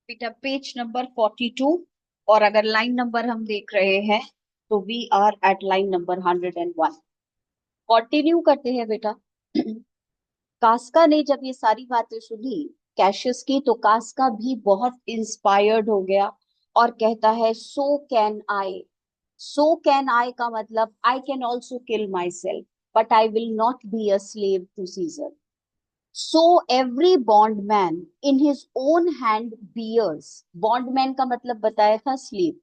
बेटा page number 42। और अगर लाइन नंबर हम देख रहे हैं तो we are at line number 101। Continue करते हैं बेटा। कास्का ने जब ये सारी बातें सुनी कैशियस की, तो कास्का भी बहुत इंस्पायर्ड हो गया और कहता है so can I. So can I का मतलब I can also kill myself, but I will not be a slave to Caesar. So every bondman in his own hand bears, bondman का मतलब बताया था sleeve,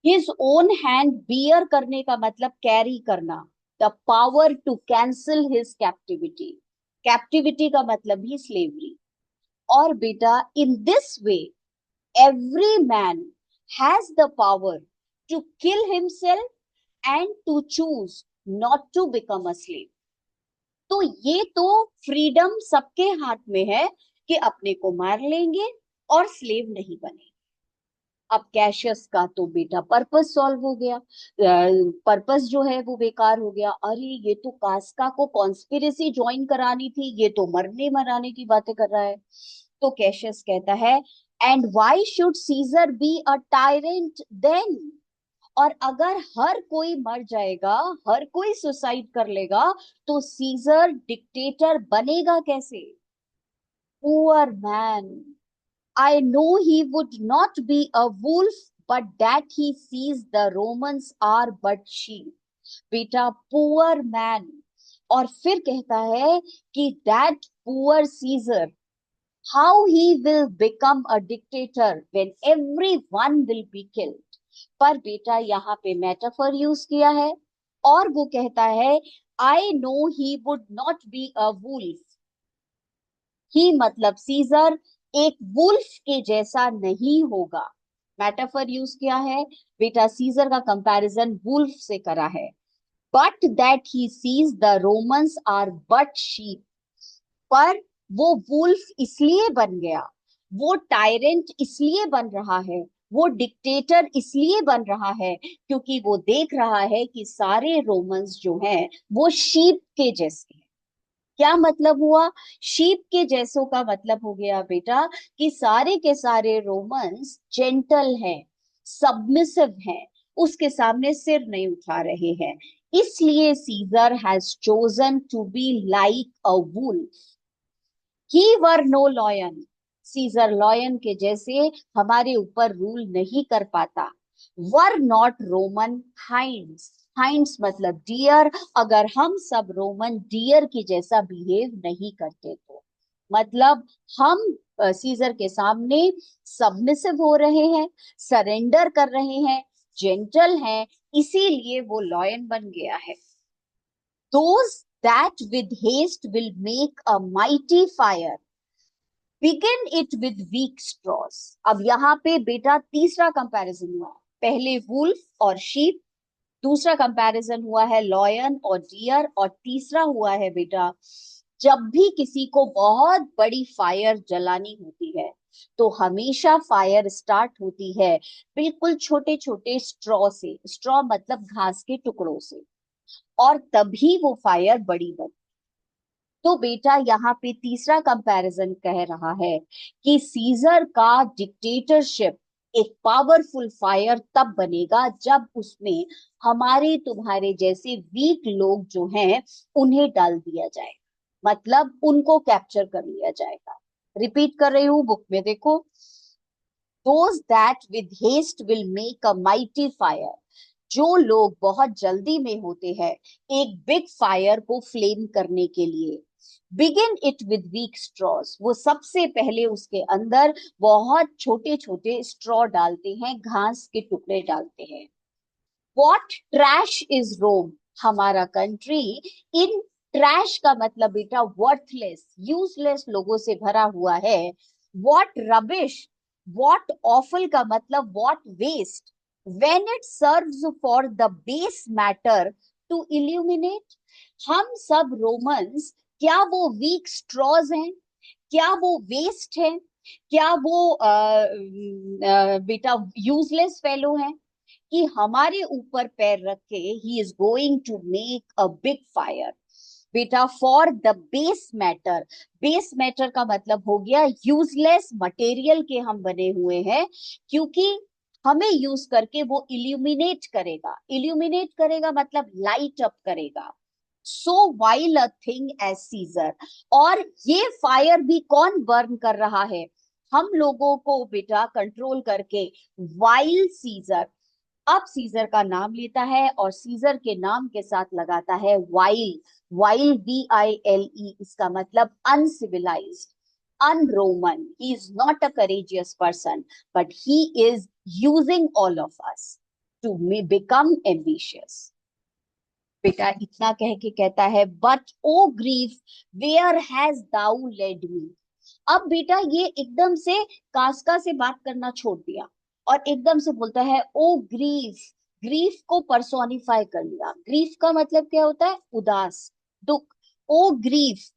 his own hand bear करने का मतलब carry करना, the power to cancel his captivity, captivity का मतलब ही slavery। और बेटा in this way every man has the power to kill himself and to choose not to become a slave। तो ये तो फ्रीडम सबके हाथ में है कि अपने को मार लेंगे और स्लेव नहीं बने। अब कैशियस का तो बेटा पर्पस सॉल्व हो गया, पर्पस जो है वो बेकार हो गया। अरे ये तो कास्का को कॉन्स्पिरेसी ज्वाइन करानी थी, ये तो मरने मराने की बातें कर रहा है। तो कैशियस कहता है and why should Caesar be a tyrant then. और अगर हर कोई मर जाएगा, हर कोई सुसाइड कर लेगा, तो सीजर डिक्टेटर बनेगा कैसे? Poor man, I know he would not be a wolf, but that he sees the Romans are but sheep. बेटा पुअर मैन। और फिर कहता है कि that poor Caesar, how he will become a dictator when everyone will be killed. पर बेटा यहाँ पे मेटाफर यूज किया है और वो कहता है I know he would not be a wolf. He मतलब सीजर एक वुल्फ के जैसा नहीं होगा। मेटाफर यूज किया है बेटा, सीजर का कंपैरिजन वुल्फ से करा है। But that he sees the Romans are but sheep. पर वो वुल्फ इसलिए बन गया, वो टायरेंट इसलिए बन रहा है, वो डिक्टेटर इसलिए बन रहा है क्योंकि वो देख रहा है कि सारे रोमन्स जो हैं वो शीप के जैसे हैं। क्या मतलब हुआ? शीप के जैसों का मतलब हो गया बेटा कि सारे के सारे रोमन्स जेंटल हैं, सबमिसिव हैं, उसके सामने सिर नहीं उठा रहे हैं। इसलिए Caesar has chosen to be like a wolf. He were no lion, Caesar lion के जैसे हमारे ऊपर रूल नहीं कर पाता। वर नॉट रोमन हाइंड्स, हाइंड्स मतलब डियर, अगर हम सब रोमन डियर की जैसा बिहेव नहीं करते तो मतलब हम सीजर के सामने सबमिसिव हो रहे हैं, सरेंडर कर रहे हैं, जेंटल हैं, इसीलिए वो लॉयन बन गया है। Those that with haste will make a mighty fire, begin it with weak straws। अब यहाँ पे बेटा तीसरा कंपैरिजन हुआ, पहले वुल्फ और शीप, दूसरा कंपैरिजन हुआ है लॉयन और डियर, और तीसरा हुआ है बेटा जब भी किसी को बहुत बड़ी फायर जलानी होती है तो हमेशा फायर स्टार्ट होती है बिल्कुल छोटे छोटे स्ट्रॉ से, स्ट्रॉ मतलब घास के टुकड़ों से, और तभी वो फायर बड़ी बनती। तो बेटा यहाँ पे तीसरा कंपैरिजन कह रहा है कि सीजर का डिक्टेटरशिप एक पावरफुल फायर तब बनेगा जब उसमें हमारे तुम्हारे जैसे वीक लोग जो हैं उन्हें डाल दिया जाए, मतलब उनको कैप्चर कर लिया जाएगा। रिपीट कर रही हूँ, बुक में देखो। Those that with haste will make a mighty fire, जो लोग बहुत जल्दी में होते हैं एक बिग फायर को फ्लेम करने के लिए, begin it with weak straws, वो सबसे पहले उसके अंदर बहुत छोटे छोटे स्ट्रॉ डालते हैं, घास के टुकड़े डालते हैं। वॉट ट्रैश इज रोम, हमारा कंट्री इन ट्रैश का मतलब बेटा वर्थलेस, यूजलेस लोगों से भरा हुआ है। वॉट रबिश, वॉट ऑफल का मतलब what waste, when it serves for the base matter to illuminate. हम सब रोमन्स क्या वो वीक स्ट्रॉज हैं? क्या वो वेस्ट है? क्या वो बेटा यूजलेस फेलो हैं कि हमारे ऊपर पैर रख के he is going to make a big fire? बेटा for the base matter, base matter का मतलब हो गया यूजलेस मटेरियल के हम बने हुए हैं, क्योंकि हमें यूज करके वो इल्यूमिनेट करेगा, इल्यूमिनेट करेगा मतलब लाइट अप करेगा। So vile a thing as Caesar, और ये फायर भी कौन बर्न कर रहा है, हम लोगों को बेटा कंट्रोल करके, वाइल सीजर। अब सीजर का नाम लेता है और सीजर के नाम के साथ लगाता है वाइल, वाइल VILE, इसका मतलब uncivilised, unRoman. He is not a courageous person, but he is using all of us to become ambitious. बेटा इतना कह के कहता है, but O grief where has thou led me. अब बेटा ये एकदम से कास्का से बात करना छोड़ दिया और एकदम से बोलता है ओ ग्रीफ, ग्रीफ को पर्सोनिफाई कर लिया। ग्रीफ का मतलब क्या होता है, उदास, दुख। O grief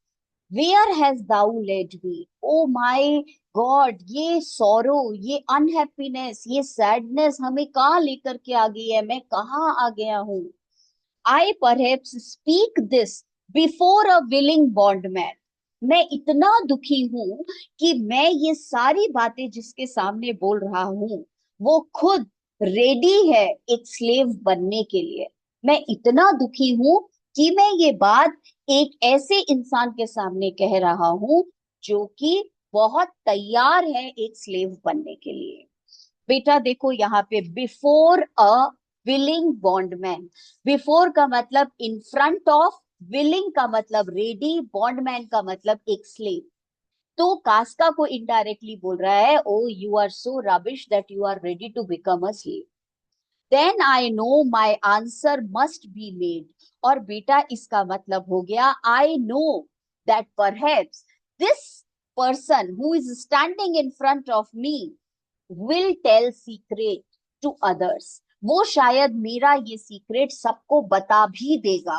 where has thou led me, O my God, ये सॉरो, ये अनहैप्पीनेस, ये सैडनेस हमें कहाँ लेकर के आ गई है, मैं कहाँ आ गया हूँ। I perhaps speak this before a willing bondman. मैं इतना दुखी हूं कि मैं ये सारी बातें जिसके सामने बोल रहा हूं वो खुद रेडी है एक स्लेव बनने के लिए। मैं इतना दुखी हूं कि मैं ये बात एक ऐसे इंसान के सामने कह रहा हूं जो कि बहुत तैयार है एक स्लेव बनने के लिए। बेटा देखो यहाँ पे बिफोर अ विलिंग बॉन्डमैन, बिफोर का मतलब इन फ्रंट ऑफ, विलिंग का मतलब रेडी, बॉन्डमैन का मतलब एक स्लेव। तो कास्का को इनडायरेक्टली बोल रहा है, O you are so rubbish that you are ready to become a slave, then I know my answer must be made. और बेटा इसका मतलब हो गया, I know that perhaps this person who is standing in front of me will tell secret to others. वो शायद मेरा ये सीक्रेट सबको बता भी देगा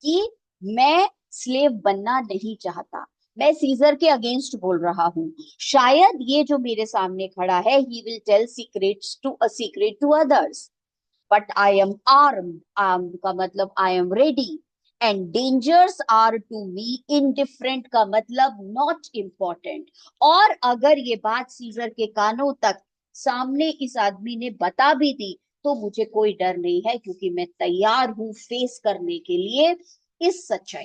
कि मैं स्लेव बनना नहीं चाहता, मैं सीजर के अगेंस्ट बोल रहा हूं। शायद ये जो मेरे सामने खड़ा है, he will tell secrets to a secret to others, but I am armed, armed का मतलब I am ready, and dangers are to me indifferent का मतलब नॉट इम्पोर्टेंट। और अगर ये बात सीजर के कानों तक सामने इस आदमी ने बता भी दी तो मुझे कोई डर नहीं है, क्योंकि मैं तैयार हूं फेस करने के लिए इस सच्चाई।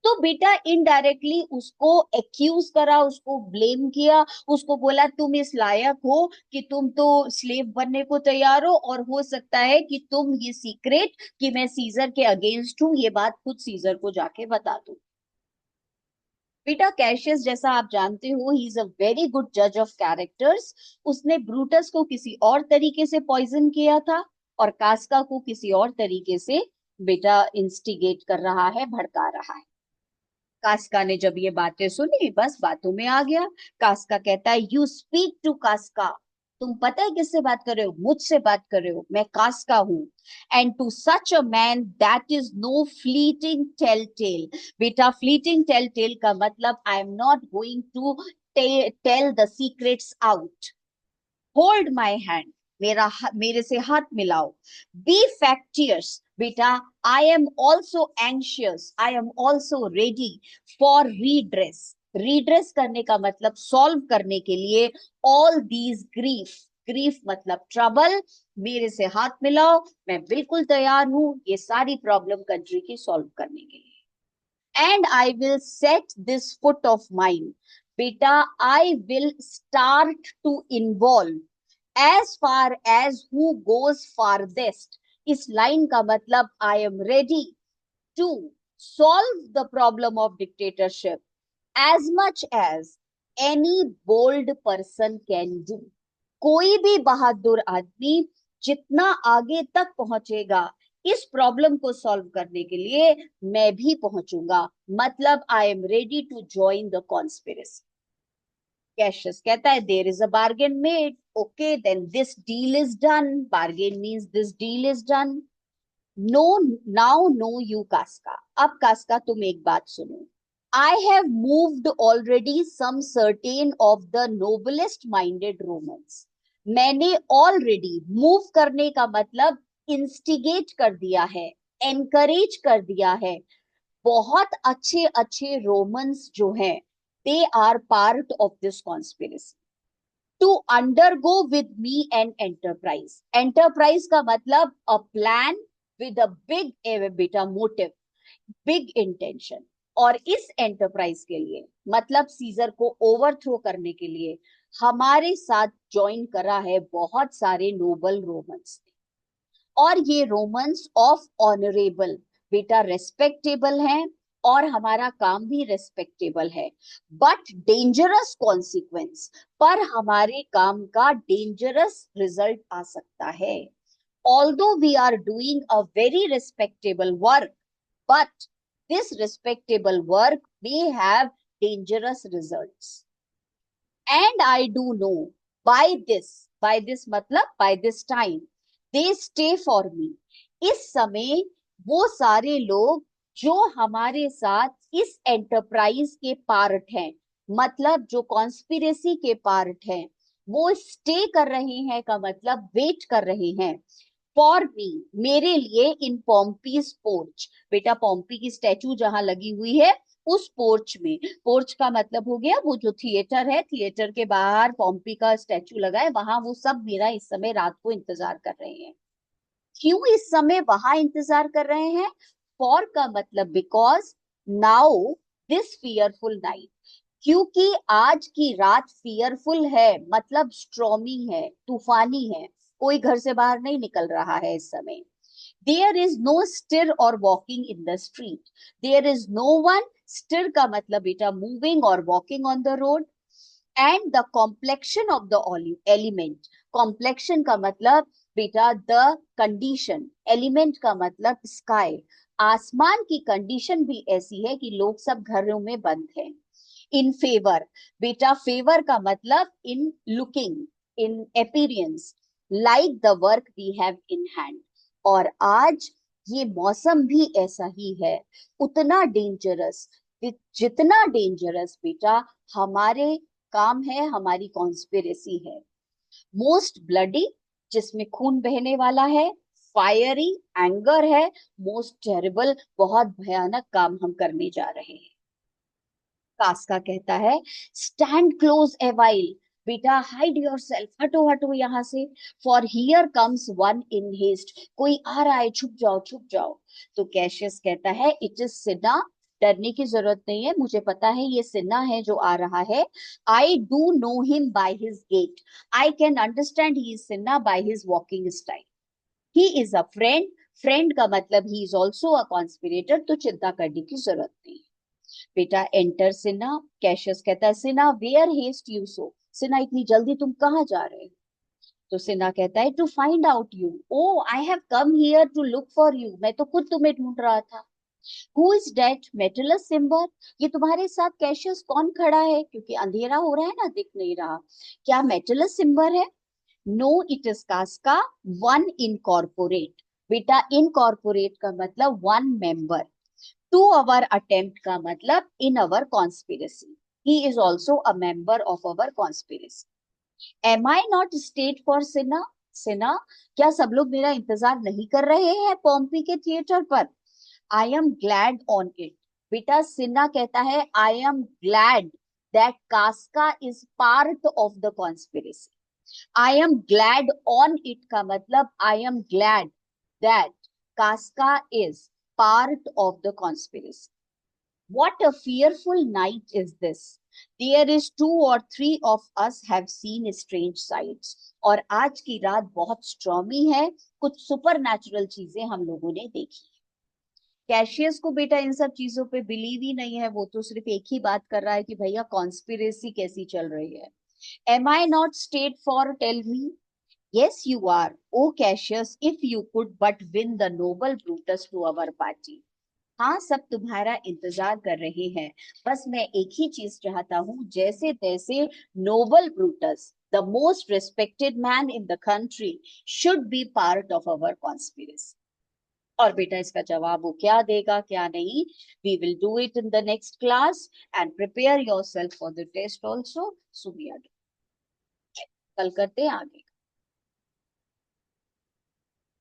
तो बेटा इनडायरेक्टली उसको एक्यूज करा, उसको ब्लेम किया, उसको बोला तुम इस लायक हो कि तुम तो स्लेव बनने को तैयार हो, और हो सकता है कि तुम ये सीक्रेट कि मैं सीजर के अगेंस्ट हूं ये बात खुद सीजर को जाके बता दो। बेटा कैशियस जैसा आप जानते हो, ही इज अ वेरी गुड जज ऑफ कैरेक्टर्स। उसने ब्रूटस को किसी और तरीके से पॉइजन किया था और कास्का को किसी और तरीके से बेटा इंस्टिगेट कर रहा है, भड़का रहा है। कास्का ने जब ये बातें सुनी बस बातों में आ गया। कास्का कहता है, यू स्पीक टू कास्का, तुम पता है किससे बात कर रहे हो, मुझसे बात कर रहे हो, मैं कास्का हूं। And to such a man that is no fleeting telltale. बेटा फ्लीटिंग टेल टेल का मतलब I am not going to tell the secrets out. Hold my hand, मेरे से हाथ मिलाओ। बी फैक्टियस, बेटा I am also anxious, I am also ready for redress. Redress करने का मतलब सॉल्व करने के लिए, ऑल दीज ग्रीफ, ग्रीफ मतलब ट्रबल, मेरे से हाथ मिलाओ, मैं बिल्कुल तैयार हूं ये सारी प्रॉब्लम कंट्री की सॉल्व करने के लिए। And I will set this foot of mind, बेटा I will start to involve as far as who goes farthest। इस लाइन का मतलब I am ready to solve the problem of dictatorship as much as any bold person can do। कोई भी बहादुर आदमी जितना आगे तक पहुंचेगा इस प्रॉब्लम को सॉल्व करने के लिए, मैं भी पहुंचूंगा। मतलब I am ready to join the conspiracy. Cassius कहता है, there is a bargain made, okay then this deal is done. Bargain means this deal is done. No, now know you Casca, अब कास्का तुम एक बात सुनो। I have moved already some certain of the noblest minded Romans. मैंने already, move करने का मतलब instigate कर दिया है, एनकरेज कर दिया है, बहुत अच्छे अच्छे रोमन्स जो हैं, they are part of this conspiracy to undergo with me an enterprise. Enterprise का मतलब a plan with a big बेटा मोटिव, बिग इंटेंशन। और इस एंटरप्राइज के लिए मतलब सीजर को ओवरथ्रो करने के लिए हमारे साथ ज्वाइन करा है बहुत सारे नोबल रोमन्स। और ये रोमन्स ऑफ ऑनरेबल, बेटा रेस्पेक्टेबल हैं, और हमारा काम भी रेस्पेक्टेबल है, बट डेंजरस कॉन्सिक्वेंस, पर हमारे काम का डेंजरस रिजल्ट आ सकता है। Although we are doing a very respectable work, but this respectable work may have dangerous results. And I do know by this मतलब by this time, they stay for me. इस समय वो सारे लोग जो हमारे साथ इस एंटरप्राइज के पार्ट हैं, मतलब जो कॉन्स्पिरेसी के पार्ट हैं, वो स्टे कर रहे हैं का मतलब वेट कर रहे हैं फॉर मी, मेरे लिए, इन पॉम्पीज पोर्च। बेटा पॉम्पी की स्टैचू जहां लगी हुई है उस पोर्च में, पोर्च का मतलब हो गया वो जो थिएटर है, थिएटर के बाहर पॉम्पी का स्टैचू लगा है, वहां वो सब मेरा इस समय रात को इंतजार कर रहे हैं। क्यों इस समय वहां इंतजार कर रहे हैं? फॉर का मतलब because now this fearful night, क्योंकि आज की रात फियरफुल है, मतलब स्ट्रॉमी है, तूफानी है, कोई घर से बाहर नहीं निकल रहा है इस समय। There is no stir or walking in the street. There is no one, stir का मतलब बेटा moving or walking on the road. And the complexion of the element, complexion का मतलब बेटा the condition, element का मतलब sky, आसमान की कंडीशन भी ऐसी है कि लोग सब घरों में बंद हैं। इन फेवर, बेटा फेवर का मतलब in looking, in appearance, like the work we have in hand. और आज ये मौसम भी ऐसा ही है, उतना डेंजरस, जितना डेंजरस बेटा हमारे काम है, हमारी कॉन्स्पिरेसी है। मोस्ट ब्लडी, जिसमें खून बहने वाला है, फायरी, एंगर है, मोस्ट टेरिबल, बहुत भयानक काम हम करने जा रहे हैं। कास्का कहता है स्टैंड क्लोज ए वाइल, बेटा हाइड योर सेल्फ, हटो हटो यहां से, for here comes one in haste, कोई आ रहा है, छुप जाओ छुप जाओ। तो कैशियस कहता है इट इज सिन्ना, डरने की जरूरत नहीं है, मुझे पता है ये सिन्ना है जो आ रहा है। I do know him by his gait, I can understand he is Cinna by his walking style. He is a friend, friend का मतलब he is also a conspirator, तो चिंता करने की जरूरत नहीं। बेटा एंटर सिन्हा, कैशियस कहता है Cinna where haste you so, Cinna इतनी जल्दी तुम कहाँ जा रहे हो? तो सिन्हा कहता है to find out you, O I have come here to look for you, मैं तो खुद तुम्हें ढूंढ रहा था। Who is that Metellus Cimber, ये तुम्हारे साथ कैशियस कौन खड़ा है, क्योंकि अंधेरा हो रहा है ना, दिख नहीं रहा, क्या मेटलस सिम्बर है? No it is Casca, one incorporate. बेटा इनकॉर्पोरेट का मतलब one member, to our attempt का मतलब in our conspiracy. He is also a member of our conspiracy. Am I not stayed for Cinna? Cinna, क्या सब लोग मेरा इंतजार नहीं कर रहे हैं पॉम्पी के थिएटर पर? I am glad on it. बेटा सिन्हा कहता है I am glad that Casca is part of the conspiracy. I am glad on it का मतलब I am glad that Casca is part of the conspiracy. What a fearful night is this. There is 2 or 3 of us have seen strange sights. और आज की रात बहुत स्ट्रॉमी है, कुछ super natural चीजें हम लोगों ने देखी। कैशियस को बेटा इन सब चीजों पे बिलीव ही नहीं है, वो तो सिर्फ एक ही बात कर रहा है कि भैया कॉन्स्पिरेसी कैसी चल रही है। Am I not stayed for, tell me. Yes, you are. Oh, Cassius, if you could but win the noble Brutus to our party. हाँ, सब तुम्हारा इंतजार कर रहे हैं, बस मैं एक ही चीज चाहता हूँ, जैसे तैसे noble Brutus, the most respected man in the country, should be part of our conspiracy. और बेटा इसका जवाब वो क्या देगा क्या नहीं, we will do it in the next class, and prepare yourself for the test also. So we are, कल करते हैं आगे।